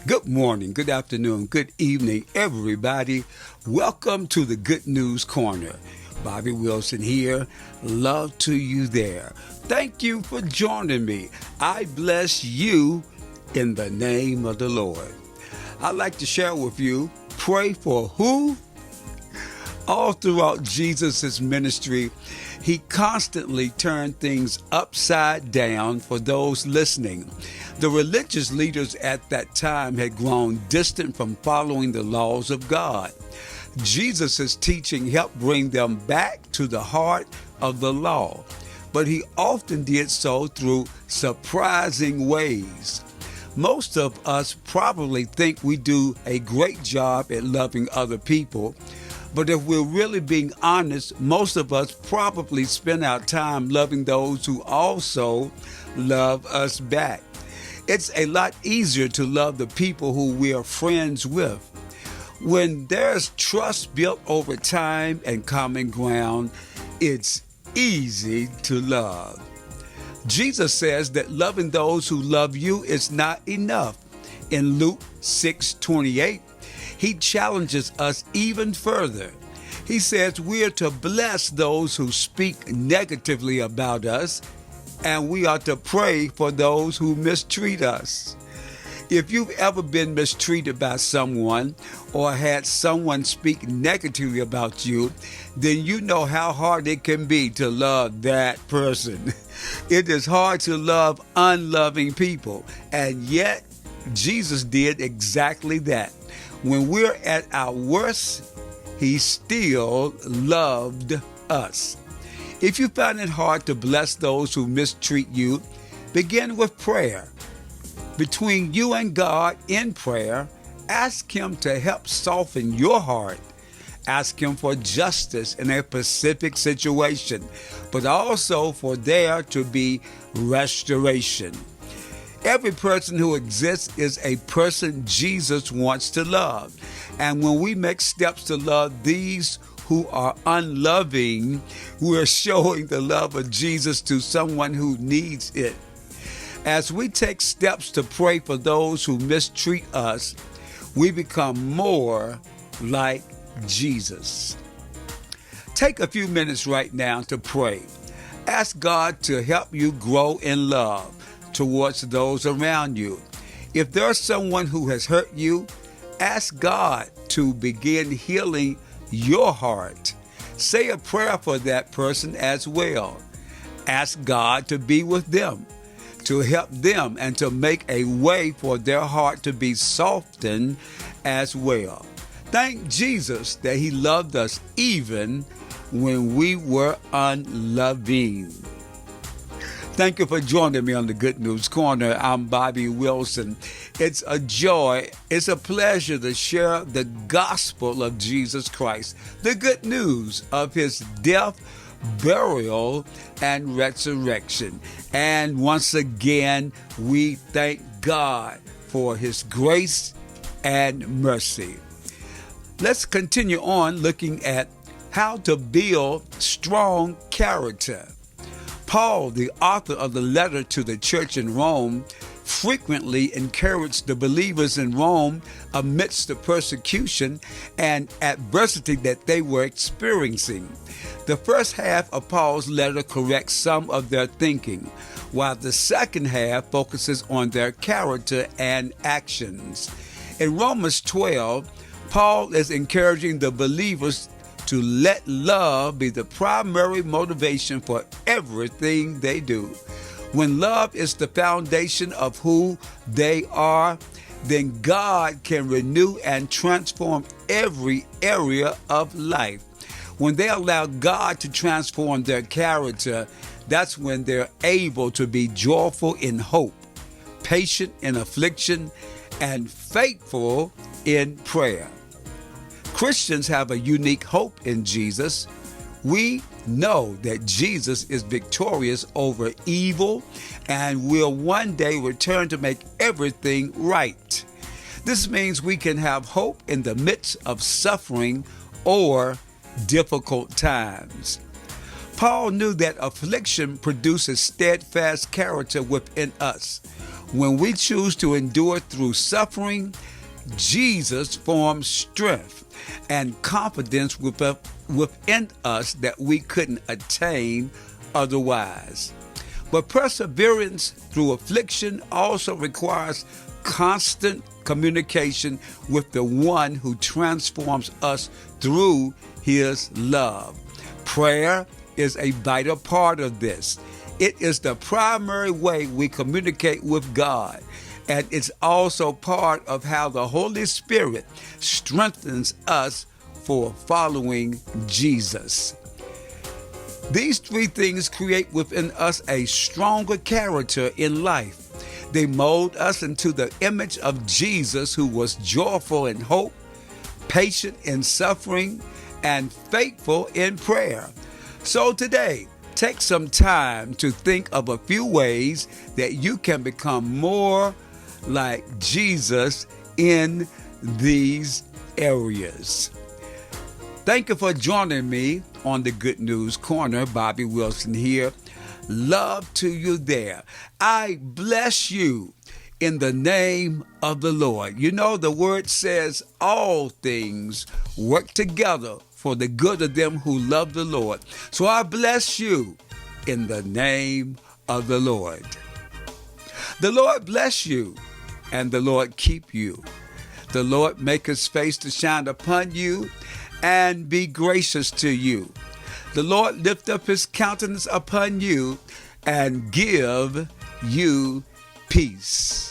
Good morning, good afternoon, good evening, everybody. Welcome to the Good News Corner. Bobby Wilson here. Love to you there. Thank you for joining me. I bless you in the name of the Lord. I'd like to share with you, pray for who? All throughout Jesus' ministry, he constantly turned things upside down for those listening. The religious leaders at that time had grown distant from following the laws of God. Jesus' teaching helped bring them back to the heart of the law, but he often did so through surprising ways. Most of us probably think we do a great job at loving other people, but if we're really being honest, most of us probably spend our time loving those who also love us back. It's a lot easier to love the people who we are friends with. When there's trust built over time and common ground, it's easy to love. Jesus says that loving those who love you is not enough. In Luke 6:28, he challenges us even further. He says we are to bless those who speak negatively about us, and we are to pray for those who mistreat us. If you've ever been mistreated by someone or had someone speak negatively about you, then you know how hard it can be to love that person. It is hard to love unloving people, and yet Jesus did exactly that. When we're at our worst, he still loved us. If you find it hard to bless those who mistreat you, begin with prayer. Between you and God in prayer, ask him to help soften your heart. Ask him for justice in a specific situation, but also for there to be restoration. Every person who exists is a person Jesus wants to love. And when we make steps to love these who are unloving, we're showing the love of Jesus to someone who needs it. As we take steps to pray for those who mistreat us, we become more like Jesus. Take a few minutes right now to pray. Ask God to help you grow in love towards those around you. If there's someone who has hurt you, ask God to begin healing your heart. Say a prayer for that person as well. Ask God to be with them, to help them, and to make a way for their heart to be softened as well. Thank Jesus that he loved us even when we were unloving. Thank you for joining me on the Good News Corner. I'm Bobby Wilson. It's a joy, it's a pleasure to share the gospel of Jesus Christ, the good news of his death, burial, and resurrection. And once again, we thank God for his grace and mercy. Let's continue on looking at how to build strong character. Paul, the author of the letter to the church in Rome, frequently encouraged the believers in Rome amidst the persecution and adversity that they were experiencing. The first half of Paul's letter corrects some of their thinking, while the second half focuses on their character and actions. In Romans 12, Paul is encouraging the believers to let love be the primary motivation for everything they do. When love is the foundation of who they are, then God can renew and transform every area of life. When they allow God to transform their character, that's when they're able to be joyful in hope, patient in affliction, and faithful in prayer. Christians have a unique hope in Jesus. We know that Jesus is victorious over evil and will one day return to make everything right. This means we can have hope in the midst of suffering or difficult times. Paul knew that affliction produces steadfast character within us. When we choose to endure through suffering, Jesus forms strength and confidence within us that we couldn't attain otherwise. But perseverance through affliction also requires constant communication with the one who transforms us through his love. Prayer is a vital part of this. It is the primary way we communicate with God, and it's also part of how the Holy Spirit strengthens us for following Jesus. These three things create within us a stronger character in life. They mold us into the image of Jesus, who was joyful in hope, patient in suffering, and faithful in prayer. So today, take some time to think of a few ways that you can become more like Jesus in these areas. Thank you for joining me on the Good News Corner. Bobby Wilson here. Love to you there. I bless you in the name of the Lord. You know, the word says all things work together for the good of them who love the Lord. So I bless you in the name of the Lord. The Lord bless you and the Lord keep you. The Lord make his face to shine upon you and be gracious to you. The Lord lift up his countenance upon you and give you peace.